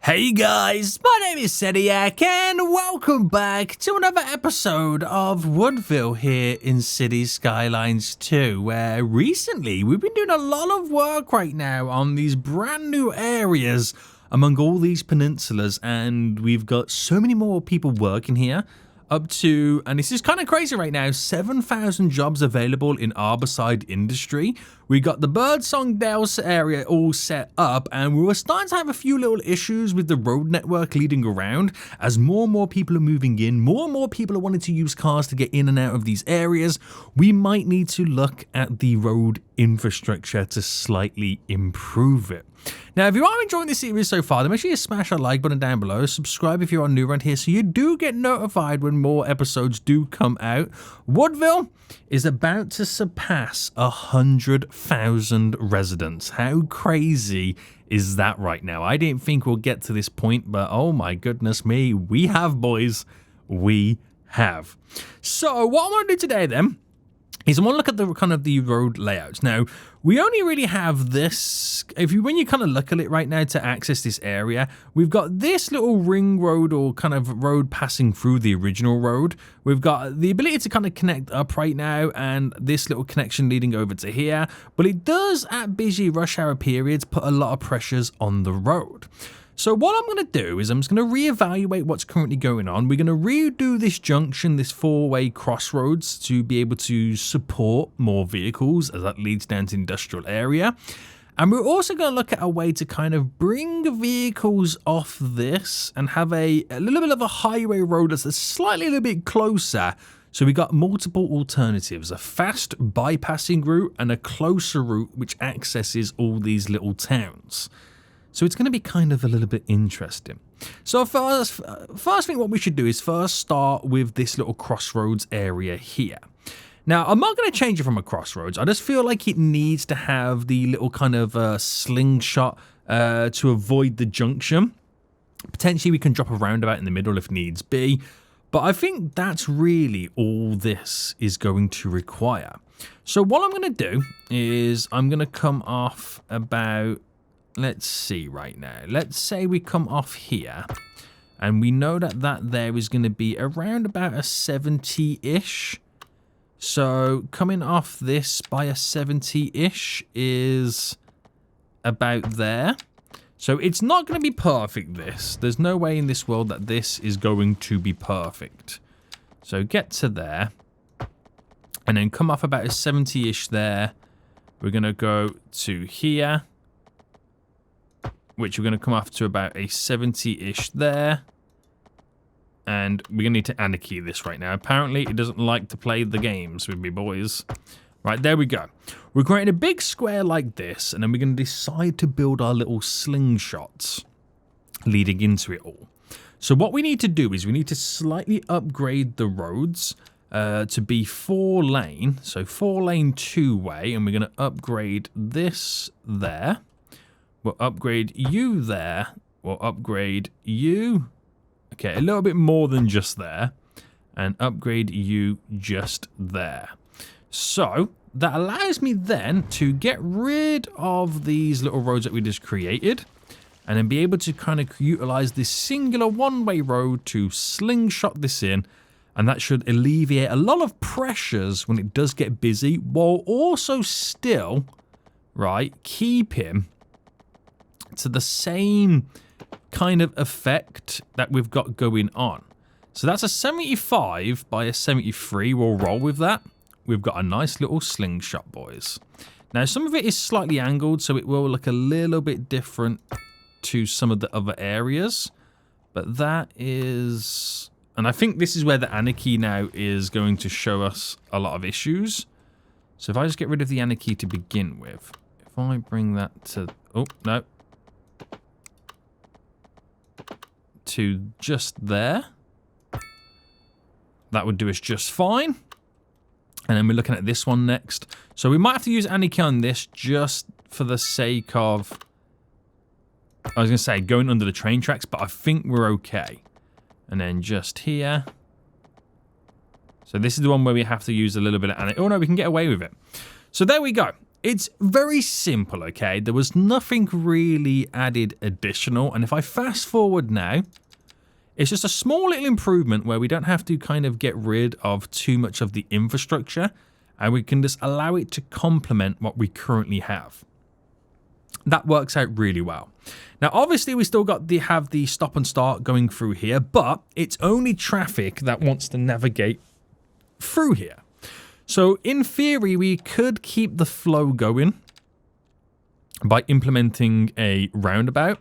Hey guys, my name is Sediak and welcome back to another episode of Woodville here in City Skylines 2, where recently we've been doing a lot of work right now on these brand new areas among all these peninsulas, and we've got so many more people working here. Up to, and this is kind of crazy right now, 7,000 jobs available in Arbourside Industry. We got the Birdsong Dales area all set up, and we were starting to have a few little issues with the road network leading around. As more and more people are moving in, more and more people are wanting to use cars to get in and out of these areas. We might need to look at the road infrastructure to slightly improve it. Now, if you are enjoying this series so far, then make sure you smash that like button down below. Subscribe if you are new around here so you do get notified when more episodes do come out. Woodville is about to surpass 100,000 residents. How crazy is that right now? I didn't think we'll get to this point, but oh my goodness me, we have, boys. We have. So what I want to do today then is I want to look at the kind of the road layouts. Now, we only really have this, when you kind of look at it right now to access this area, we've got this little ring road or kind of road passing through the original road. We've got the ability to kind of connect up right now and this little connection leading over to here, but it does at busy rush hour periods put a lot of pressures on the road. So what I'm going to do is I'm just going to reevaluate what's currently going on. We're going to redo this junction, this four-way crossroads, to be able to support more vehicles as that leads down to the industrial area. And we're also going to look at a way to kind of bring vehicles off this and have a little bit of a highway road that's slightly a little bit closer. So we got multiple alternatives, a fast bypassing route and a closer route which accesses all these little towns. So it's going to be kind of a little bit interesting. So first thing what we should do is first start with this little crossroads area here. Now, I'm not going to change it from a crossroads. I just feel like it needs to have the little kind of slingshot to avoid the junction. Potentially we can drop a roundabout in the middle if needs be. But I think that's really all this is going to require. So what I'm going to do is I'm going to come off about... Let's see right now. Let's say we come off here and we know that there is going to be around about a 70-ish. So coming off this by a 70-ish is about there. So it's not going to be perfect, this. There's no way in this world that this is going to be perfect. So get to there and then come off about a 70-ish there. We're going to go to here, which we're going to come off to about a 70-ish there. And we're going to need to anarchy this right now. Apparently, it doesn't like to play the games with me, boys. Right, there we go. We're creating a big square like this, and then we're going to decide to build our little slingshots leading into it all. So what we need to do is we need to slightly upgrade the roads to be 4-lane. So 4-lane two-way, and we're going to upgrade this there. We'll upgrade you there. We'll upgrade you. Okay, a little bit more than just there. And upgrade you just there. So that allows me then to get rid of these little roads that we just created. And then be able to kind of utilize this singular one-way road to slingshot this in. And that should alleviate a lot of pressures when it does get busy. While also still, right, keeping to the same kind of effect that we've got going on. So that's a 75 by a 73. We'll roll with that. We've got a nice little slingshot, boys. Now, some of it is slightly angled, so it will look a little bit different to some of the other areas. But that is... And I think this is where the anarchy now is going to show us a lot of issues. So if I just get rid of the anarchy to begin with. If I bring that to... Oh, no. To just there. That would do us just fine. And then we're looking at this one next. So we might have to use anarchy on this just for the sake of... I was going to say going under the train tracks, but I think we're okay. And then just here. So this is the one where we have to use a little bit of anarchy. Oh no, we can get away with it. So there we go. It's very simple, okay? There was nothing really added additional. And if I fast forward now, it's just a small little improvement where we don't have to kind of get rid of too much of the infrastructure. And we can just allow it to complement what we currently have. That works out really well. Now, obviously, we still got have the stop and start going through here, but it's only traffic that wants to navigate through here. So, in theory, we could keep the flow going by implementing a roundabout,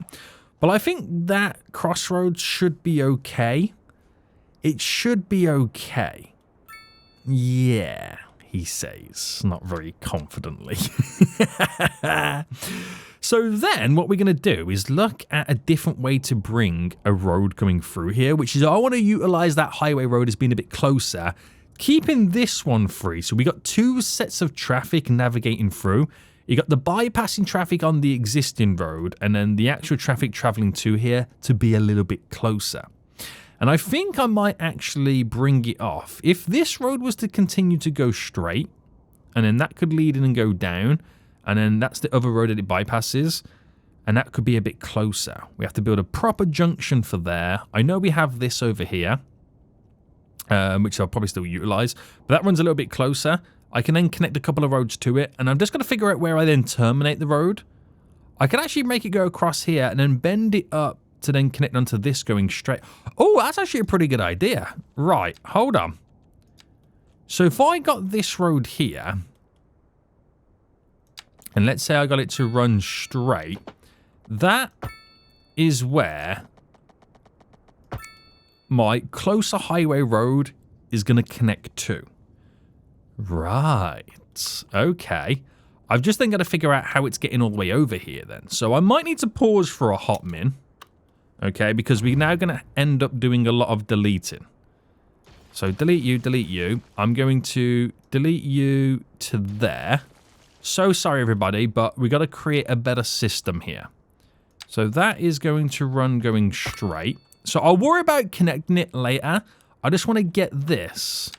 but I think that crossroads should be okay. It should be okay. Yeah, he says, not very confidently. So then what we're going to do is look at a different way to bring a road coming through here, which is I want to utilize that highway road as being a bit closer, keeping this one free. So we got two sets of traffic navigating through. You got the bypassing traffic on the existing road and then the actual traffic traveling to here to be a little bit closer. And I think I might actually bring it off. If this road was to continue to go straight, and then that could lead in and go down, and then that's the other road that it bypasses, and that could be a bit closer. We have to build a proper junction for there. I know we have this over here, which I'll probably still utilize, but that runs a little bit closer. I can then connect a couple of roads to it, and I'm just going to figure out where I then terminate the road. I can actually make it go across here and then bend it up to then connect onto this going straight. Oh, that's actually a pretty good idea. Right, hold on. So if I got this road here, and let's say I got it to run straight, that is where my closer highway road is going to connect to. Right. Okay. I've just then got to figure out how it's getting all the way over here then. So I might need to pause for a hot min. Okay, because we're now going to end up doing a lot of deleting. So delete you, delete you. I'm going to delete you to there. So sorry, everybody, but we got to create a better system here. So that is going to run going straight. So I'll worry about connecting it later. I just want to get this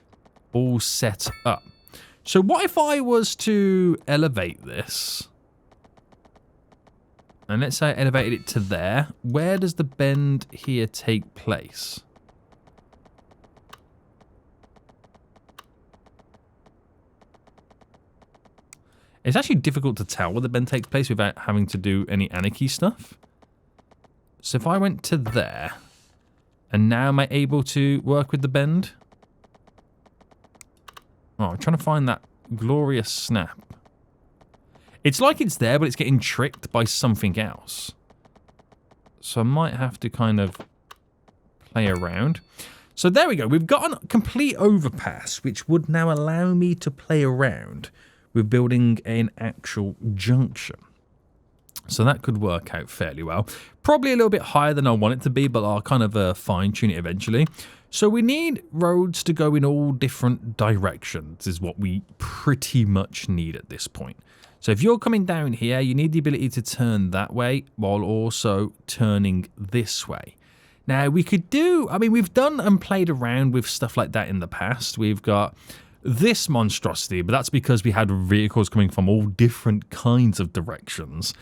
all set up. So what if I was to elevate this? And let's say I elevated it to there. Where does the bend here take place? It's actually difficult to tell where the bend takes place without having to do any anarchy stuff. So if I went to there, and now am I able to work with the bend? Oh, I'm trying to find that glorious snap. It's like it's there, but it's getting tricked by something else. So I might have to kind of play around. So there we go. We've got a complete overpass, which would now allow me to play around with building an actual junction. So that could work out fairly well. Probably a little bit higher than I want it to be, but I'll kind of fine-tune it eventually. So we need roads to go in all different directions is what we pretty much need at this point. So if you're coming down here, you need the ability to turn that way while also turning this way. Now, we could do... I mean, we've done and played around with stuff like that in the past. We've got this monstrosity, but that's because we had vehicles coming from all different kinds of directions.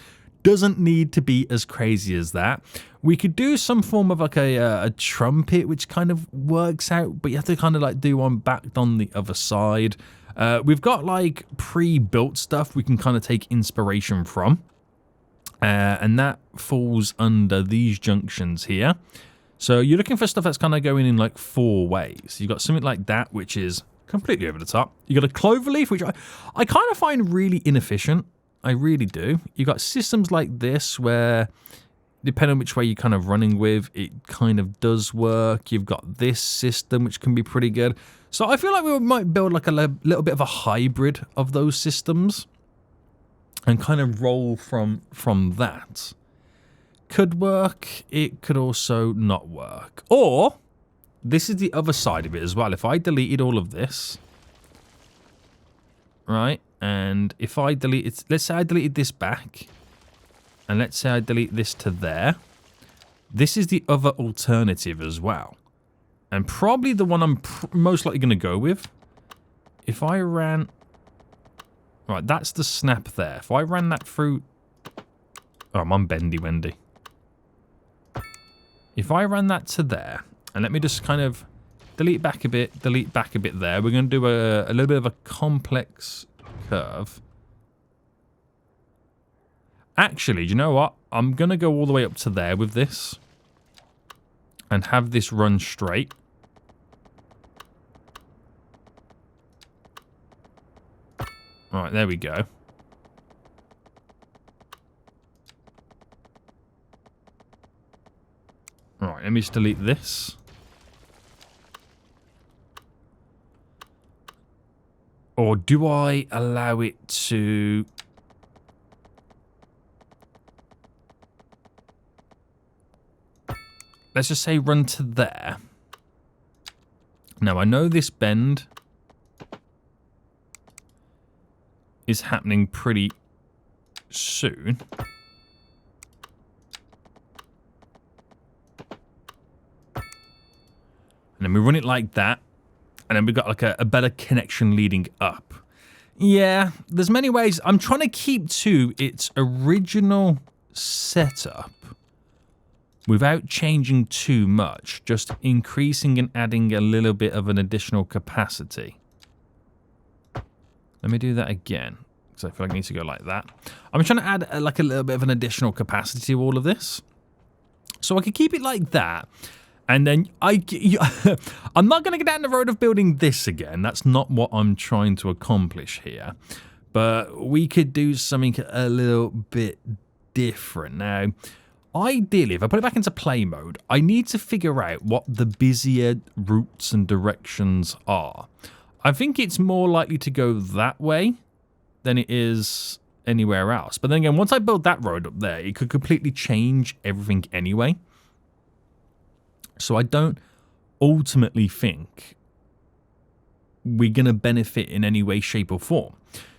Doesn't need to be as crazy as that. We could do some form of like a trumpet, which kind of works out, but you have to kind of like do one back on the other side. We've got like pre-built stuff we can kind of take inspiration from. And that falls under these junctions here. So you're looking for stuff that's kind of going in like 4 ways. You've got something like that, which is completely over the top. You got a cloverleaf, which I kind of find really inefficient. I really do. You got systems like this where, depending on which way you're kind of running with, it kind of does work. You've got this system, which can be pretty good. So I feel like we might build like a little bit of a hybrid of those systems and kind of roll from that. Could work. It could also not work. Or this is the other side of it as well. If I deleted all of this, right? And if I delete it, let's say I deleted this back, and let's say I delete this to there. This is the other alternative as well. And probably the one I'm most likely going to go with. If I ran... Right, that's the snap there. If I ran that through... Oh, I'm on Bendy Wendy. If I ran that to there, and let me just kind of delete back a bit there. We're going to do a little bit of a complex curve. Actually, do you know what? I'm going to go all the way up to there with this. And have this run straight. Right, there we go. Right, let me just delete this. Or do I allow it to... Let's just say run to there. Now, I know this bend is happening pretty soon. And then we run it like that. And then we've got like a better connection leading up. Yeah, there's many ways. I'm trying to keep to its original setup without changing too much. Just increasing and adding a little bit of an additional capacity. Let me do that again. Because I feel like I need to go like that. I'm trying to add like a little bit of an additional capacity to all of this. So I can keep it like that. And then I'm not going to get down the road of building this again. That's not what I'm trying to accomplish here. But we could do something a little bit different. Now, ideally, if I put it back into play mode, I need to figure out what the busier routes and directions are. I think it's more likely to go that way than it is anywhere else. But then again, once I build that road up there, it could completely change everything anyway. So I don't ultimately think we're going to benefit in any way, shape, or form.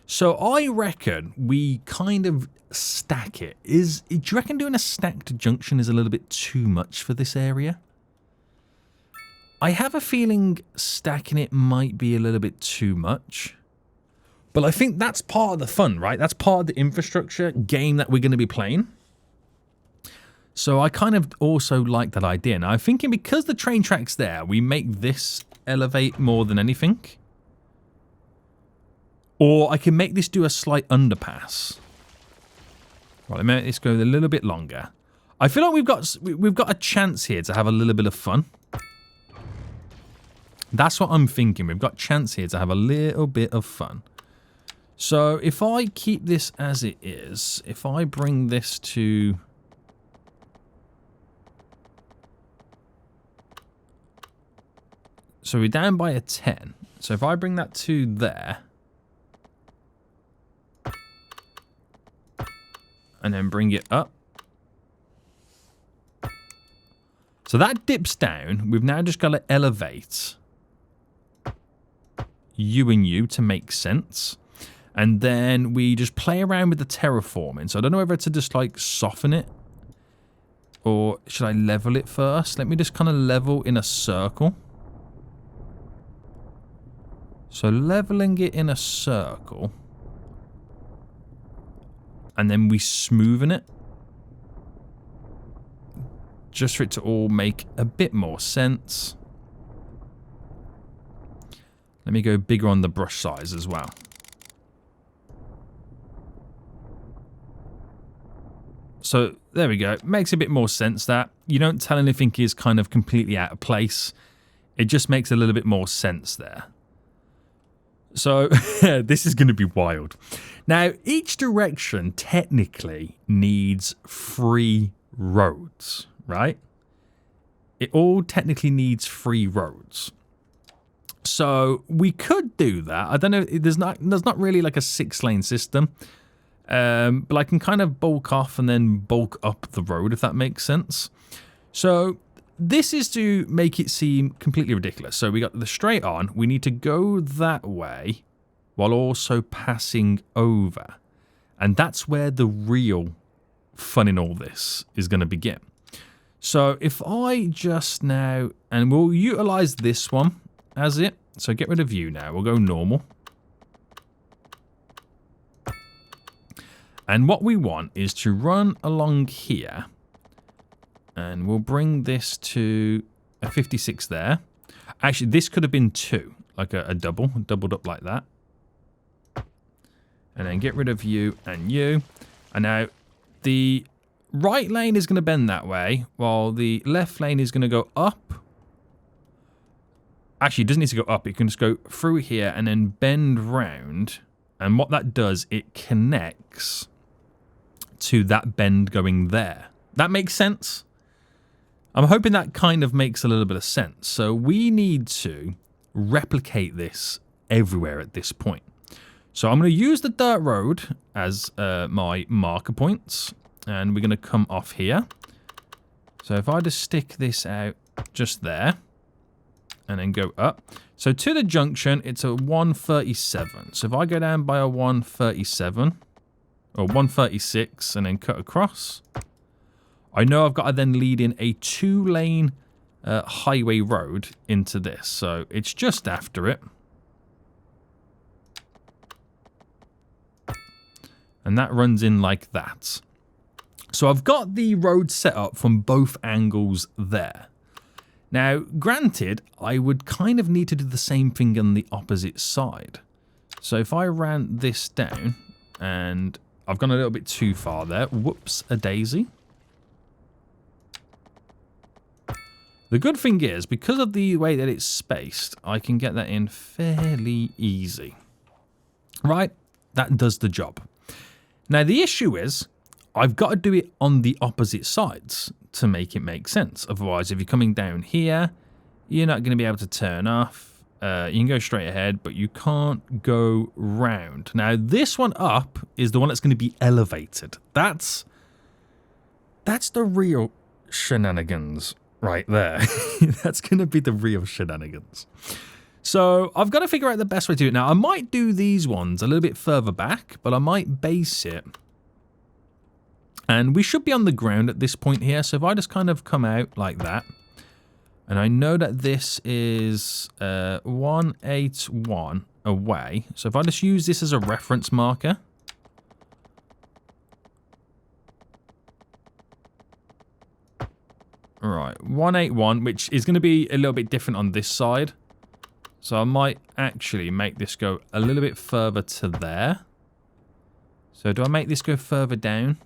So I reckon we kind of stack it. Do you reckon doing a stacked junction is a little bit too much for this area? I have a feeling stacking it might be a little bit too much. But I think that's part of the fun, right? That's part of the infrastructure game that we're going to be playing. So I kind of also like that idea. Now I'm thinking because the train track's there, we make this elevate more than anything. Or I can make this do a slight underpass. Right, let me make this go a little bit longer. I feel like we've got a chance here to have a little bit of fun. That's what I'm thinking. We've got a chance here to have a little bit of fun. So if I keep this as it is, if I bring this to... So we're down by a 10. So if I bring that to there. And then bring it up. So that dips down. We've now just got to elevate you and you to make sense. And then we just play around with the terraforming. So I don't know whether to just like soften it. Or should I level it first? Let me just kind of level in a circle. So leveling it in a circle. And then we smoothen it. Just for it to all make a bit more sense. Let me go bigger on the brush size as well. So there we go. Makes a bit more sense that you don't tell anything is kind of completely out of place. It just makes a little bit more sense there. So this is going to be wild. Now, each direction technically needs 3 roads, right? It all technically needs 3 roads. So we could do that. I don't know. There's not really like a 6-lane system. But I can kind of bulk off and then bulk up the road, if that makes sense. So this is to make it seem completely ridiculous. So we got the straight on. We need to go that way while also passing over. And that's where the real fun in all this is going to begin. So if I just now, and we'll utilize this one as it. So get rid of you now. We'll go normal. And what we want is to run along here. And we'll bring this to a 56 there. Actually, this could have been 2. Like a doubled up like that. And then get rid of you and you. And now the right lane is going to bend that way, while the left lane is going to go up. Actually, it doesn't need to go up. It can just go through here and then bend round. And what that does, it connects to that bend going there. That makes sense? I'm hoping that kind of makes a little bit of sense. So we need to replicate this everywhere at this point. So I'm going to use the dirt road as my marker points. And we're going to come off here. So if I just stick this out just there. And then go up. So to the junction, it's a 137. So if I go down by a 137. Or 136 and then cut across. I know I've got to then lead in a 2-lane highway road into this. So it's just after it. And that runs in like that. So I've got the road set up from both angles there. Now, granted, I would kind of need to do the same thing on the opposite side. So if I ran this down, and I've gone a little bit too far there. Whoops, a daisy. The good thing is, because of the way that it's spaced, I can get that in fairly easy. Right, that does the job. Now, the issue is, I've got to do it on the opposite sides to make it make sense. Otherwise, if you're coming down here, you're not going to be able to turn off. You can go straight ahead, but you can't go round. Now, this one up is the one that's going to be elevated. That's the real shenanigans right there. That's going to be the real shenanigans. So I've got to figure out the best way to do it. Now, I might do these ones a little bit further back, but I might base it. And we should be on the ground at this point here. So if I just kind of come out like that. And I know that this is 181 away. So if I just use this as a reference marker. Right, 181, which is going to be a little bit different on this side. So I might actually make this go a little bit further to there. So do I make this go further down?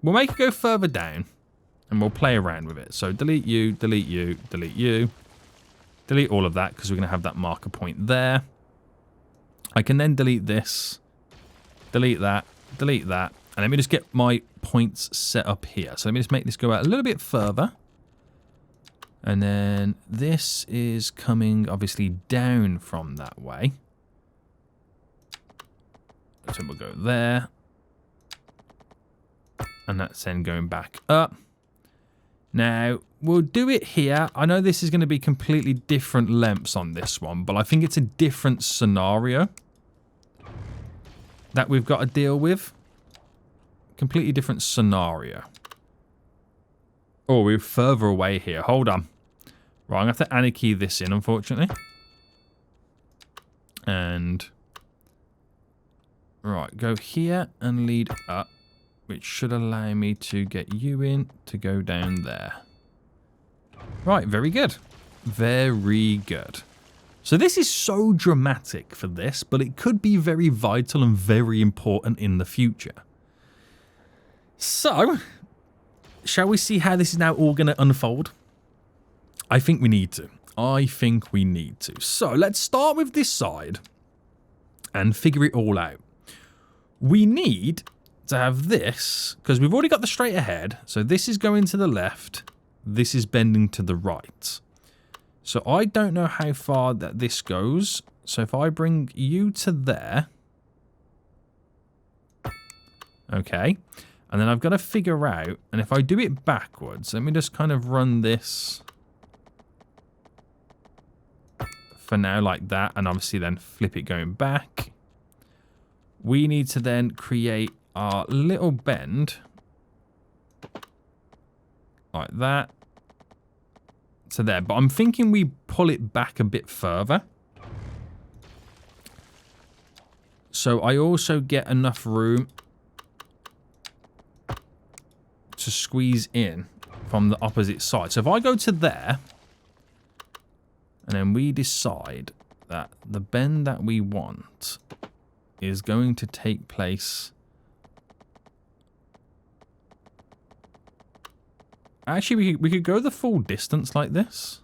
We'll make it go further down. And we'll play around with it. So delete you, delete you, delete you. Delete all of that because we're going to have that marker point there. I can then delete this. Delete that. Delete that. And let me just get my points set up here. So let me just make this go out a little bit further. And then this is coming obviously down from that way. So we'll go there. And that's then going back up. Now, we'll do it here. I know this is going to be completely different lengths on this one, but I think it's a different scenario that we've got to deal with. Completely different scenario. Oh, we're further away here. Hold on. Right, I'm going to have to anarchy this in, unfortunately. And... right, go here and lead up. Which should allow me to get you in to go down there. Right, very good. Very good. So this is so dramatic for this, but it could be very vital and very important in the future. So, shall we see how this is now all going to unfold? I think we need to. I think we need to. So, let's start with this side and figure it all out. We need to have this, because we've already got the straight ahead. So this is going to the left. This is bending to the right. So I don't know how far that this goes. So if I bring you to there. Okay. And then I've got to figure out, and if I do it backwards, let me just kind of run this for now like that. And obviously then flip it going back. We need to then create our little bend like that to there, but I'm thinking we pull it back a bit further so I also get enough room to squeeze in from the opposite side. So if I go to there, and then we decide that the bend that we want is going to take place. Actually, we could go the full distance like this.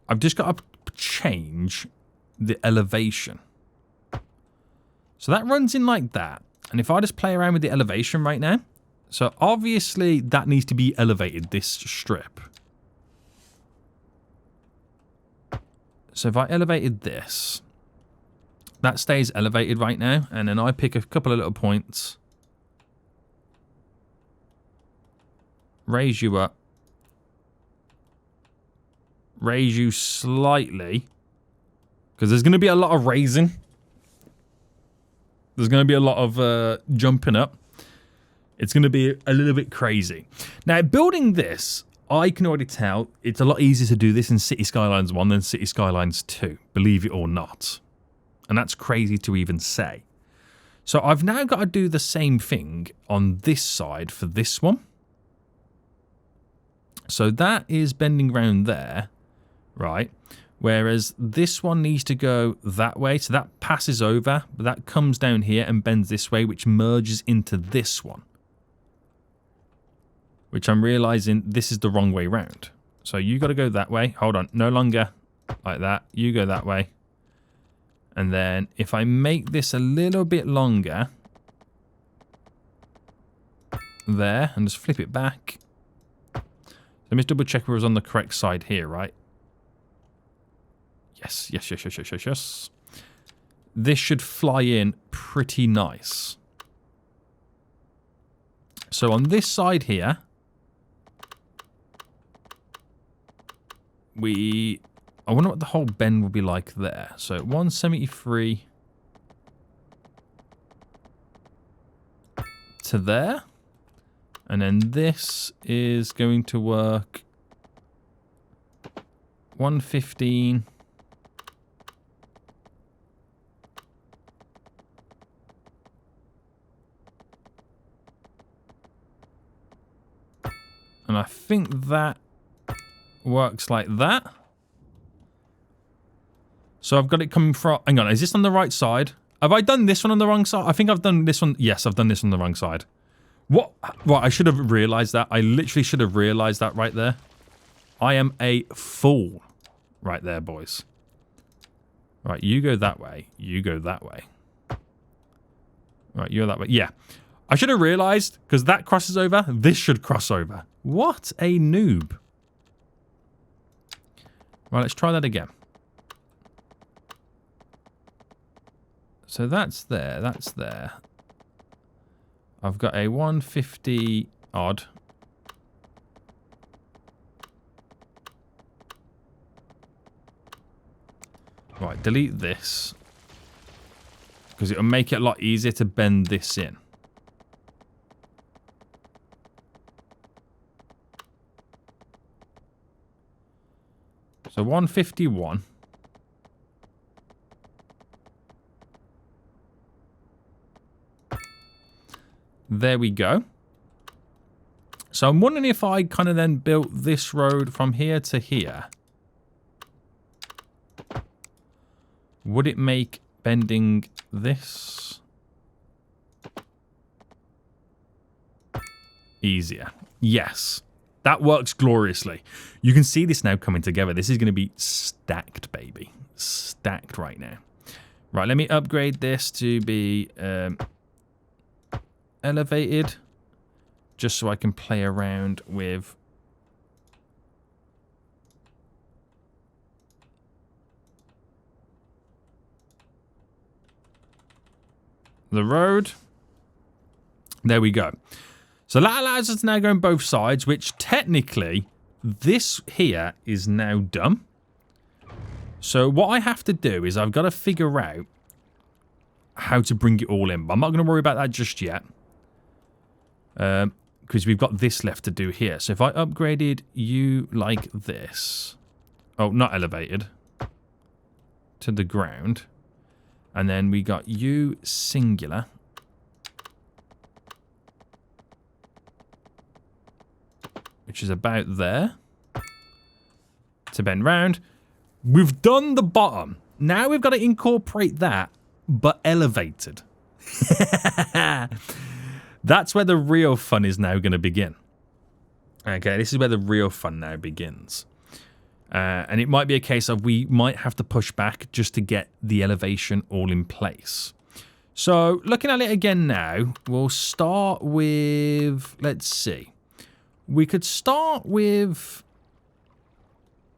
I've just got to change the elevation. So that runs in like that. And if I just play around with the elevation right now. So obviously that needs to be elevated, this strip. So if I elevated this, that stays elevated right now. And then I pick a couple of little points. Raise you up. Raise you slightly. Because there's going to be a lot of raising. There's going to be a lot of jumping up. It's going to be a little bit crazy. Now, building this, I can already tell it's a lot easier to do this in City Skylines 1 than City Skylines 2, believe it or not. And that's crazy to even say. So I've now got to do the same thing on this side for this one. So that is bending around there, right? Whereas this one needs to go that way. So that passes over, but that comes down here and bends this way, which merges into this one. Which I'm realizing this is the wrong way round. So you got to go that way. Hold on. No longer like that. You go that way. And then if I make this a little bit longer there and just flip it back. Let me just double check we was on the correct side here, right? Yes, yes, yes, yes, yes, yes, yes. This should fly in pretty nice. So on this side here, I wonder what the whole bend will be like there. So 173 to there. And then this is going to work 115. And I think that works like that. So I've got it coming from... Hang on, is this on the right side? Have I done this one on the wrong side? I think I've done this one... Yes, I've done this on the wrong side. What? Right, I should have realised that. I literally should have realised that right there. I am a fool right there, boys. Right, you go that way. You go that way. Right, you go that way. Yeah. I should have realised, because that crosses over, this should cross over. What a noob. Right, let's try that again. So that's there, that's there. I've got a 150 odd. Right, delete this. Because it'll make it a lot easier to bend this in. So 151. There we go. So I'm wondering if I kind of then built this road from here to here. Would it make bending this easier? Yes. That works gloriously. You can see this now coming together. This is going to be stacked, baby. Stacked right now. Right, let me upgrade this to be elevated. Just so I can play around with the road. There we go. So that allows us to now go on both sides, which technically this here is now done. So what I have to do is I've got to figure out how to bring it all in. But I'm not going to worry about that just yet. Because we've got this left to do here. So if I upgraded you like this. Oh, not elevated. to the ground. And then we got you singular. Which is about there. To bend round. We've done the bottom. Now we've got to incorporate that, but elevated. That's where the real fun is now going to begin. Okay, this is where the real fun now begins. And it might be a case of we might have to push back just to get the elevation all in place. So, looking at it again now, we'll start with, let's see. We could start with,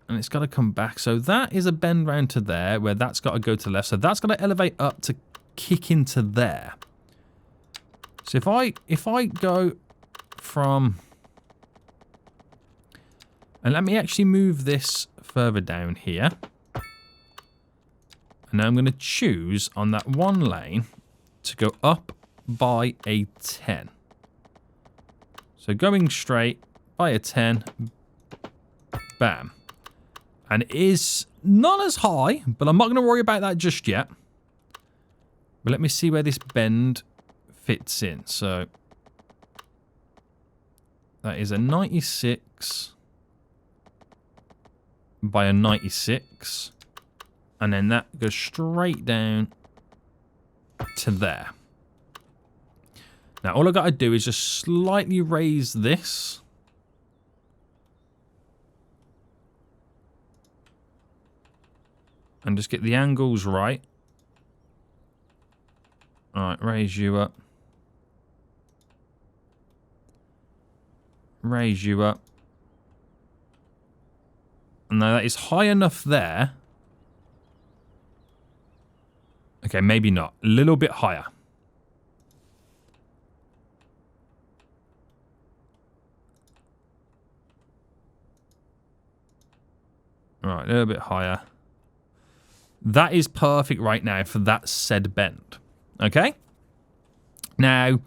and it's got to come back. So that is a bend round to there, where that's got to go to left. So that's got to elevate up to kick into there. So if I go from, and let me actually move this further down here. And now I'm going to choose on that one lane to go up by a 10. So going straight by a 10, bam. And it is not as high, but I'm not going to worry about that just yet. But let me see where this bend fits in. So that is a 96 by a 96. And then that goes straight down to there. Now, all I've got to do is just slightly raise this. And just get the angles right. Alright, raise you up. Raise you up. Now, that is high enough there. Okay, maybe not. A little bit higher. Alright, a little bit higher. That is perfect right now for that said bend. Okay? Now,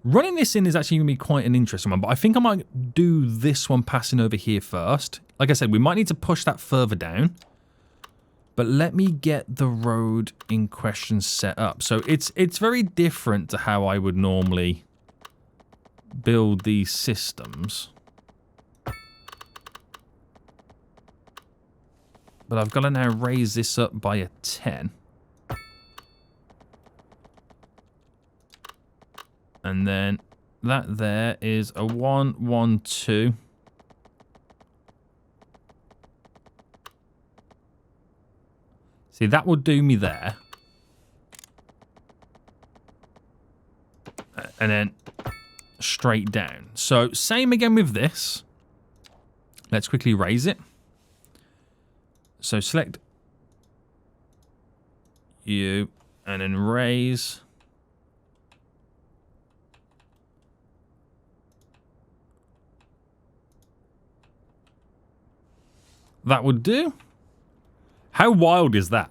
running this in is actually going to be quite an interesting one, but I think I might do this one passing over here first. Like I said, we might need to push that further down. But let me get the road in question set up. So it's very different to how I would normally build these systems. But I've got to now raise this up by a 10. And then that there is a 1, 1, 2. See, that will do me there. And then straight down. So, same again with this. Let's quickly raise it. So, select you and then raise. That would do. How wild is that?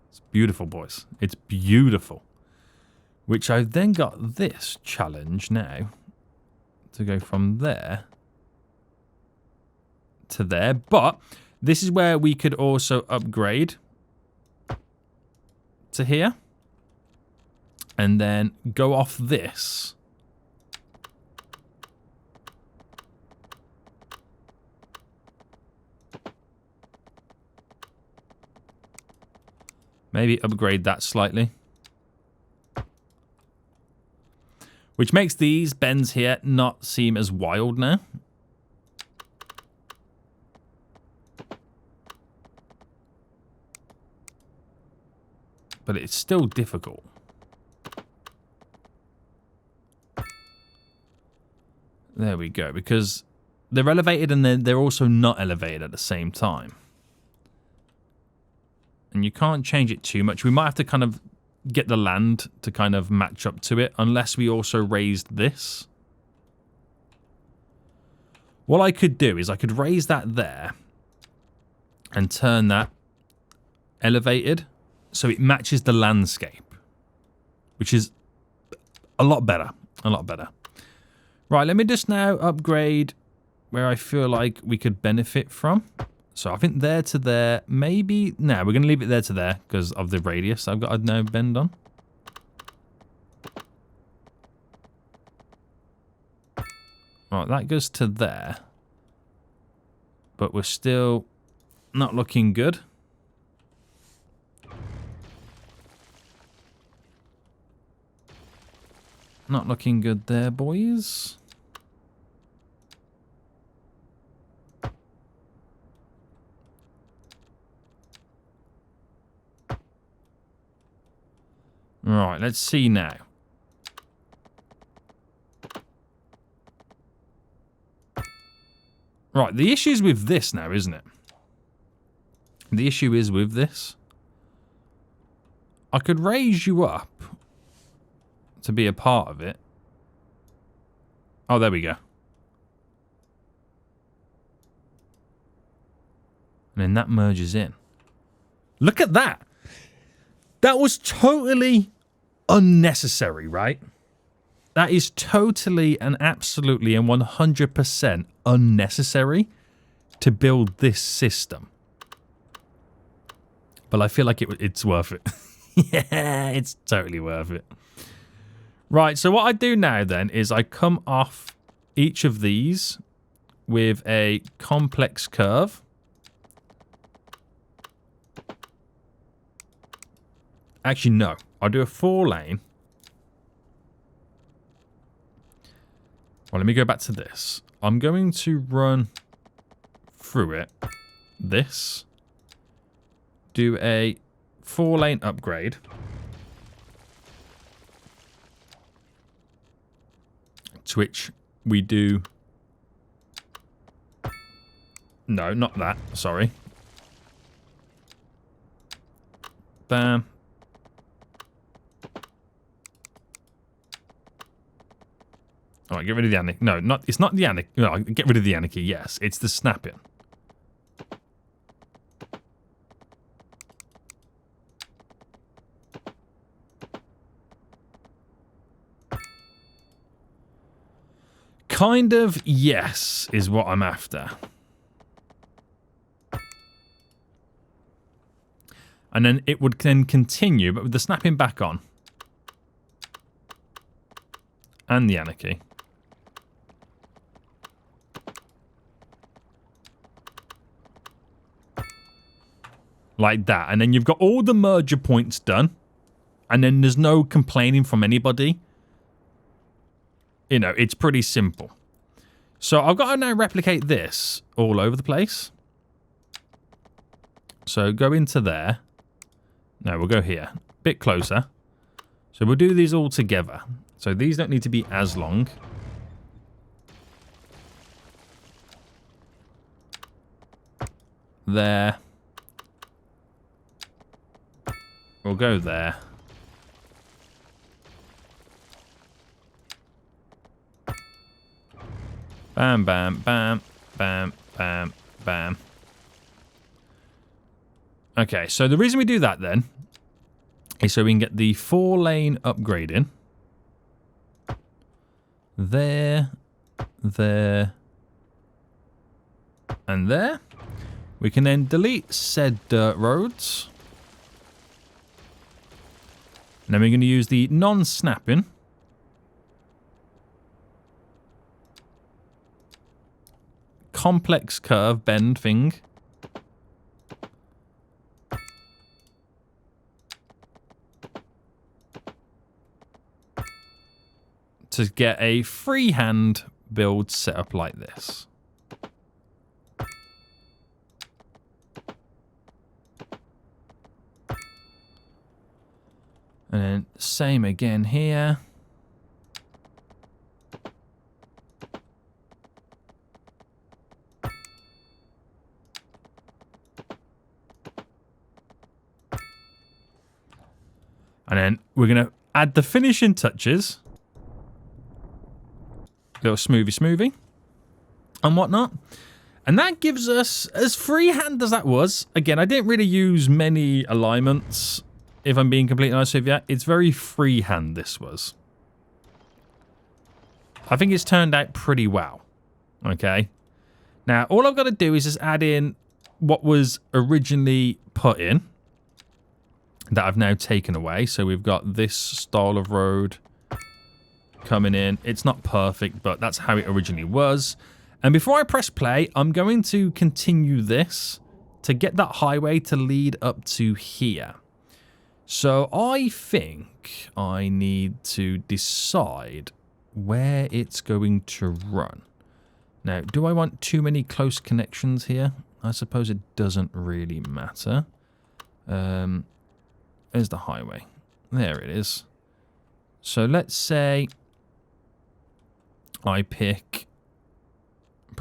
It's beautiful, boys. It's beautiful. Which I've then got this challenge now to go from there to there. But this is where we could also upgrade to here. And then go off this. Maybe upgrade that slightly. Which makes these bends here not seem as wild now. But it's still difficult. There we go. Because they're elevated and they're also not elevated at the same time. And you can't change it too much. We might have to kind of get the land to kind of match up to it, unless we also raised this. What I could do is I could raise that there and turn that elevated so it matches the landscape, which is a lot better. A lot better. Right, let me just now upgrade where I feel like we could benefit from. So I think there to there, maybe... No, we're going to leave it there to there because of the radius I've got a no bend on. Right, that goes to there. But we're still not looking good. Not looking good there, boys. Right, let's see now. Right, the issue is with this now, isn't it? The issue is with this. I could raise you up to be a part of it. Oh, there we go. And then that merges in. Look at that. That was totally unnecessary, right? That is totally and absolutely and 100% unnecessary to build this system. But I feel like it's worth it. Yeah, it's totally worth it. Right, so what I do now then is I come off each of these with a complex curve. Actually, no. I'll do a 4-lane. Well, let me go back to this. I'm going to run through it. This. Do a 4-lane upgrade. To which we do... No, not that. Sorry. Bam. All right, get rid of the anarchy. No, it's not the anarchy. No, get rid of the anarchy, yes. It's the snapping. Kind of, yes, is what I'm after. And then it would then continue, but with the snapping back on. And the anarchy. Like that. And then you've got all the merger points done. And then there's no complaining from anybody. You know, it's pretty simple. So I've got to now replicate this all over the place. So go into there. No, we'll go here. Bit closer. So we'll do these all together. So these don't need to be as long. There. We'll go there. Bam, bam, bam, bam, bam, bam. Okay, so the reason we do that then is so we can get the 4-lane upgrade in. There, there, and there. We can then delete said dirt roads. And then we're going to use the non-snapping. Complex curve bend thing. To get a freehand build set up like this. And then same again here. And then we're going to add the finishing touches. Little smoothie and whatnot. And that gives us, as freehand as that was, again, I didn't really use many alignments, if I'm being completely honest with you. It's very freehand, this was. I think it's turned out pretty well. Okay. Now, all I've got to do is just add in what was originally put in that I've now taken away. So we've got this style of road coming in. It's not perfect, but that's how it originally was. And before I press play, I'm going to continue this to get that highway to lead up to here. So I think I need to decide where it's going to run. Now, do I want too many close connections here? I suppose it doesn't really matter. There's the highway. There it is. So let's say I put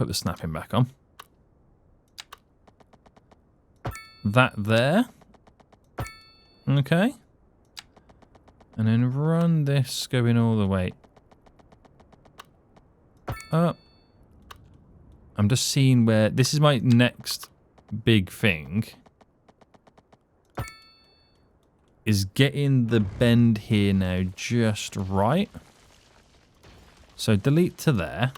the snapping back on. That there. Okay. And then run this going all the way up. I'm just seeing where... This is my next big thing. Is getting the bend here now just right. So delete to there.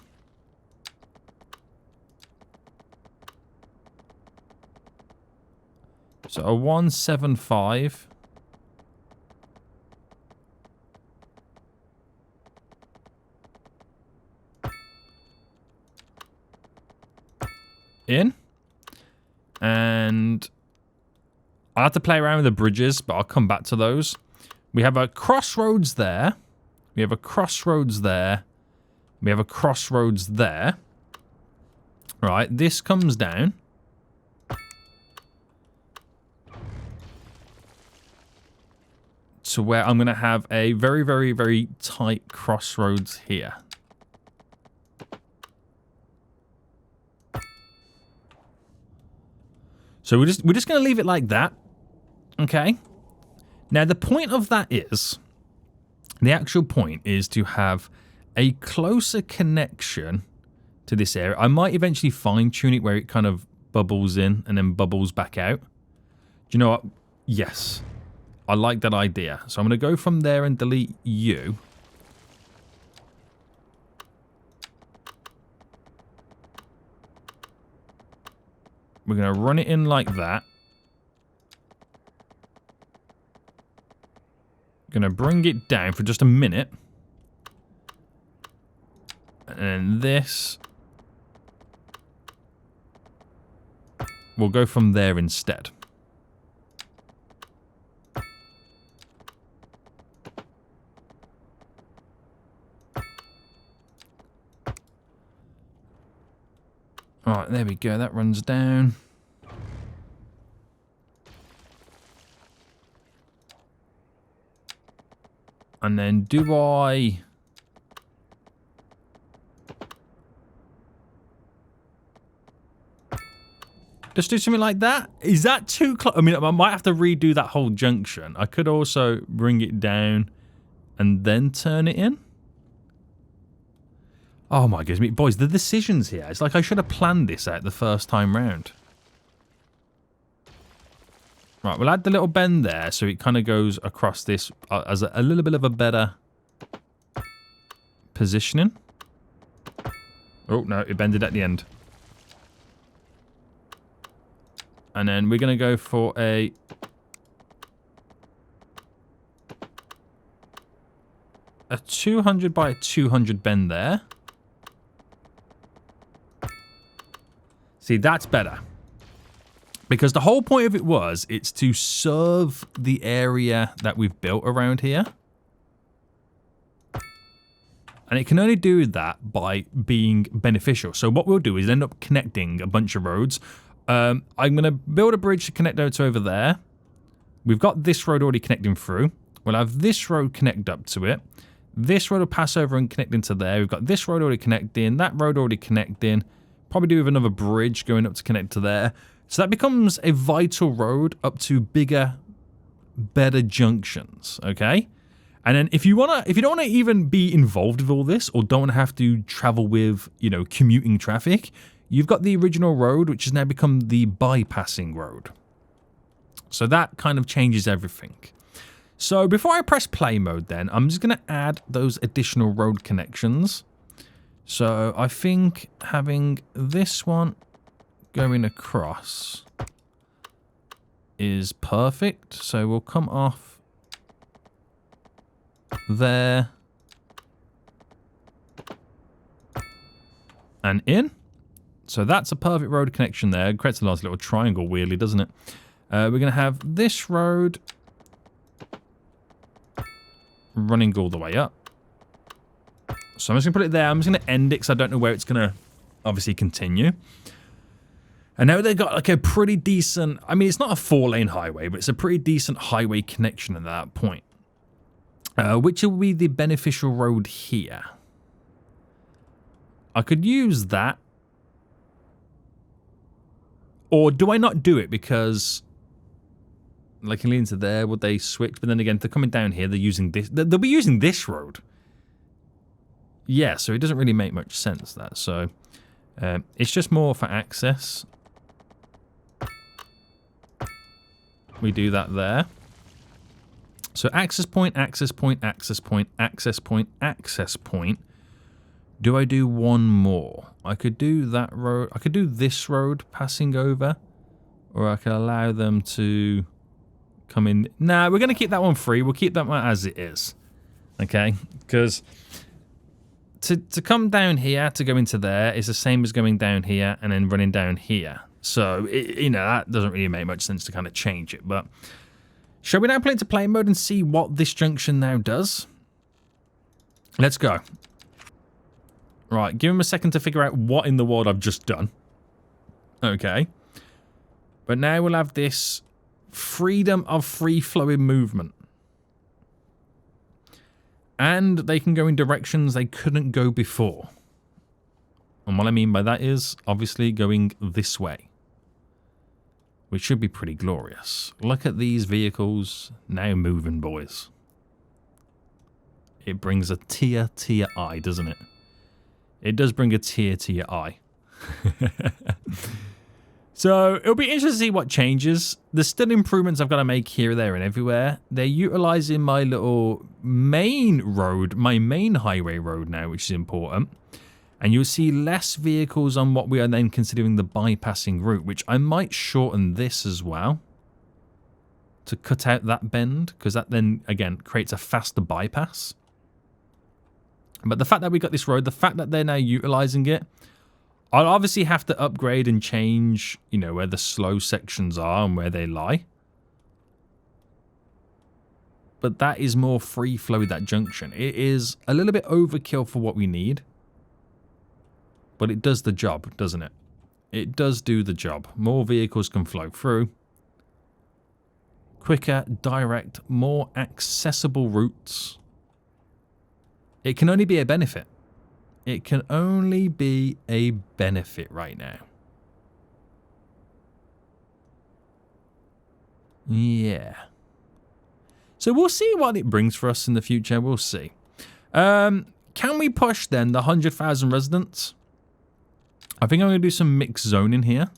So a 175. In. And I'll have to play around with the bridges, but I'll come back to those. We have a crossroads there. We have a crossroads there. We have a crossroads there. Right, this comes down. To where I'm going to have a very, very, very tight crossroads here. So we're just going to leave it like that. Okay. Now the point of that is, the actual point is to have a closer connection to this area. I might eventually fine tune it where it kind of bubbles in and then bubbles back out. Do you know what? Yes. I like that idea. So I'm going to go from there and delete you. We're going to run it in like that. Going to bring it down for just a minute. And then this. We'll go from there instead. Alright, there we go. That runs down. And then do I... just do something like that? Is that too close? I mean, I might have to redo that whole junction. I could also bring it down and then turn it in. Oh my goodness, boys, the decisions here. It's like I should have planned this out the first time round. Right, we'll add the little bend there so it kind of goes across this as a little bit of a better positioning. Oh, no, it bended at the end. And then we're going to go for a... a 200 by 200 bend there. See, that's better. Because the whole point of it was, it's to serve the area that we've built around here. And it can only do that by being beneficial. So what we'll do is end up connecting a bunch of roads. I'm going to build a bridge to connect over there. We've got this road already connecting through. We'll have this road connect up to it. This road will pass over and connect into there. We've got this road already connecting. That road already connecting. Probably do with another bridge going up to connect to there. So that becomes a vital road up to bigger, better junctions, okay? And then if you don't want to even be involved with all this or don't have to travel with, you know, commuting traffic, you've got the original road, which has now become the bypassing road. So that kind of changes everything. So before I press play mode then, I'm just going to add those additional road connections. So I think having this one going across is perfect. So we'll come off there and in. So that's a perfect road connection there. It creates a nice little triangle, weirdly, doesn't it? We're going to have this road running all the way up. So I'm just going to put it there. I'm just going to end it because I don't know where it's going to obviously continue. And now they've got like a pretty decent... I mean, it's not a 4-lane highway, but it's a pretty decent highway connection at that point. Which will be the beneficial road here. I could use that. Or do I not do it because... Like, lean into there, would they switch? But then again, if they're coming down here, they're using this... They'll be using this road. Yeah, so it doesn't really make much sense, that. So, it's just more for access. We do that there. So access point, access point, access point, access point, access point. Do I do one more? I could do that road. I could do this road passing over. Or I could allow them to come in. Nah, we're going to keep that one free. We'll keep that one as it is. Okay? Because to come down here, to go into there, is the same as going down here and then running down here. So, you know, that doesn't really make much sense to kind of change it. But shall we now play into play mode and see what this junction now does? Let's go. Right, give him a second to figure out what in the world I've just done. Okay. But now we'll have this freedom of free-flowing movement. And they can go in directions they couldn't go before. And what I mean by that is, obviously, going this way. Which should be pretty glorious. Look at these vehicles now moving, boys. It brings a tear to your eye, doesn't it? It does bring a tear to your eye. So, it'll be interesting to see what changes. There's still improvements I've got to make here, there, and everywhere. They're utilizing my little main road, my main highway road now, which is important. And you'll see less vehicles on what we are then considering the bypassing route, which I might shorten this as well to cut out that bend, because that then, again, creates a faster bypass. But the fact that we got this road, the fact that they're now utilizing it, I'll obviously have to upgrade and change, you know, where the slow sections are and where they lie. But that is more free flow, that junction. It is a little bit overkill for what we need. But it does the job, doesn't it? It does do the job. More vehicles can flow through. Quicker, direct, more accessible routes. It can only be a benefit. It can only be a benefit right now. Yeah. So we'll see what it brings for us in the future. We'll see. Can we push then the 100,000 residents? I think I'm going to do some mixed zoning here,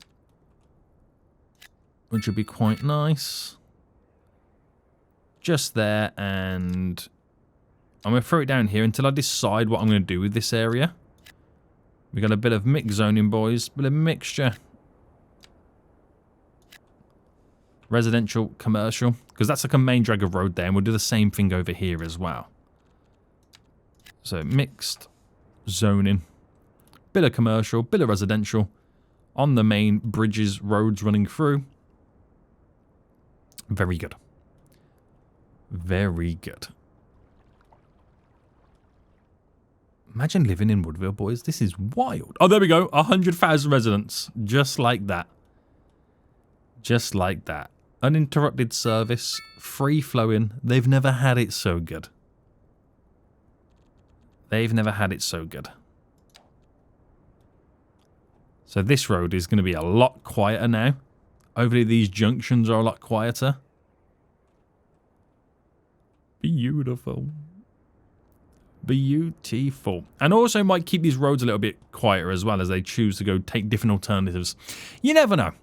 which would be quite nice. Just there, and I'm going to throw it down here until I decide what I'm going to do with this area. We got a bit of mixed zoning, boys. Bit of mixture. Residential, commercial. Because that's like a main drag of road there, and we'll do the same thing over here as well. So, mixed zoning. Bit of commercial, bit of residential. On the main bridges, roads running through. Very good. Very good. Imagine living in Woodville, boys. This is wild. Oh, there we go. 100,000 residents. Just like that. Just like that. Uninterrupted service. Free flowing. They've never had it so good. They've never had it so good. So this road is going to be a lot quieter now. Hopefully these junctions are a lot quieter. Beautiful. Beautiful. And also might keep these roads a little bit quieter as well as they choose to go take different alternatives. You never know.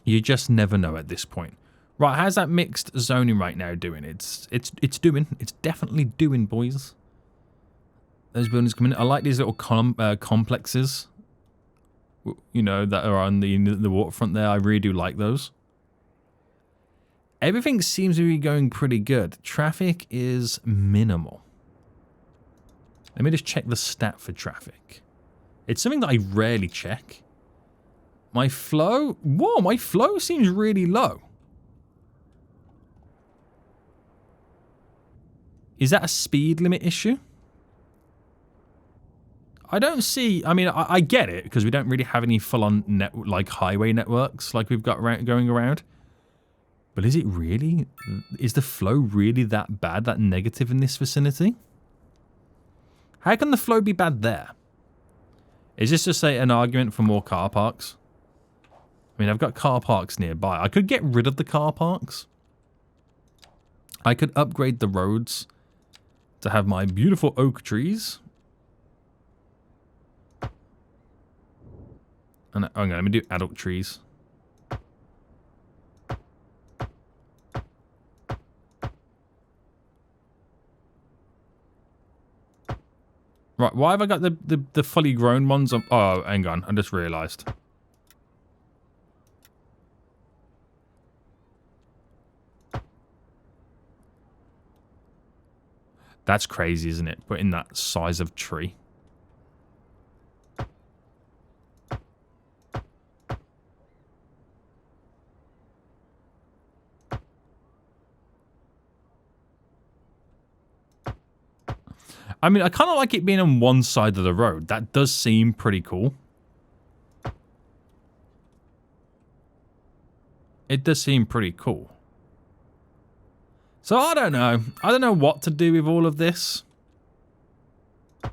You just never know at this point. Right, how's that mixed zoning right now doing? It's doing. It's definitely doing, boys. Those buildings come in. I like these little complexes. You know, that are on the waterfront there. I really do like those. Everything seems to be going pretty good. Traffic is minimal. Let me just check the stat for traffic. It's something that I rarely check. My flow... Whoa, my flow seems really low. Is that a speed limit issue? I don't see... I mean, I get it, because we don't really have any full-on like highway networks like we've got going around. But is it really? Is the flow really that bad, that negative in this vicinity? How can the flow be bad there? Is this just an argument for more car parks? I mean, I've got car parks nearby. I could get rid of the car parks. I could upgrade the roads to have my beautiful oak trees. And okay, let me do adult trees. Right, why have I got the fully grown ones on? Oh, hang on, I just realised. That's crazy, isn't it? Putting that size of tree. I mean, I kind of like it being on one side of the road. That does seem pretty cool. It does seem pretty cool. So, I don't know. I don't know what to do with all of this. I'm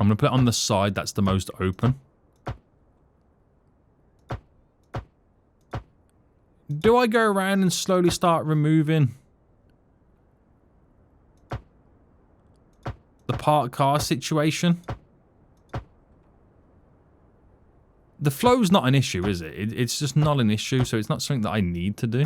going to put it on the side that's the most open. Do I go around and slowly start removing the parked car situation? The flow's not an issue, is it? It's just not an issue, so it's not something that I need to do.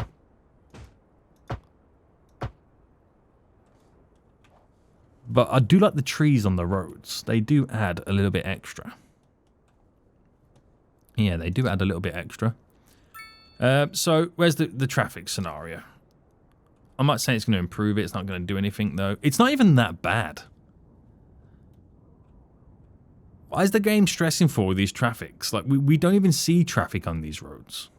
But I do like the trees on the roads. They do add a little bit extra. Yeah, they do add a little bit extra. So, where's the traffic scenario? I'm not saying it's going to improve it. It's not going to do anything, though. It's not even that bad. Why is the game stressing for all these traffics? Like, we don't even see traffic on these roads.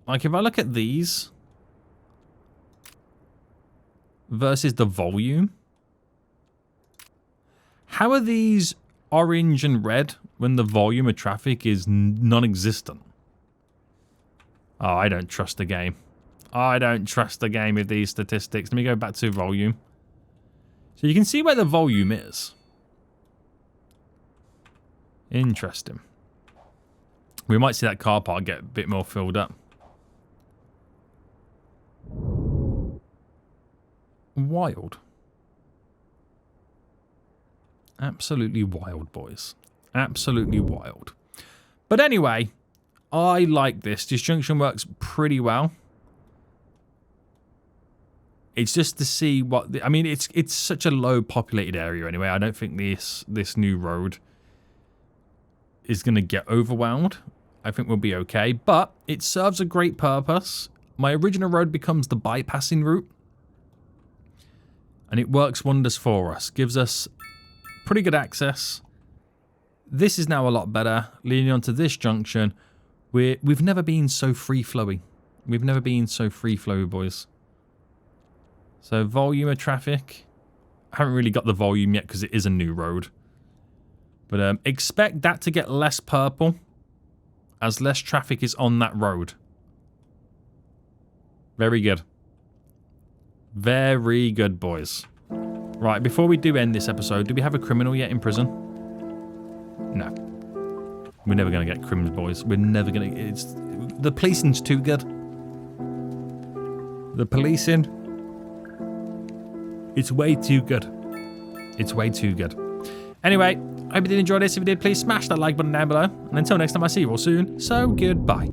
Like, if I look at these versus the volume, how are these orange and red when the volume of traffic is non-existent? Oh, I don't trust the game. I don't trust the game with these statistics. Let me go back to volume. So you can see where the volume is. Interesting. We might see that car park get a bit more filled up. Wild. Absolutely wild, boys. Absolutely wild. But anyway, I like this. This junction works pretty well. It's just to see what... I mean, it's such a low populated area anyway. I don't think this new road is going to get overwhelmed. I think we'll be okay. But it serves a great purpose. My original road becomes the bypassing route. And it works wonders for us. Gives us pretty good access. This is now a lot better. Leading onto this junction, we've never been so free-flowing. We've never been so free-flowy, boys. So volume of traffic. I haven't really got the volume yet because it is a new road. But expect that to get less purple as less traffic is on that road. Very good. Very good, boys. Right, before we do end this episode, do we have a criminal yet in prison? No. We're never going to get criminals, boys. We're never going to... The policing's too good. The policing... It's way too good. It's way too good. Anyway, I hope you did enjoy this. If you did, please smash that like button down below. And until next time, I'll see you all soon. So, goodbye.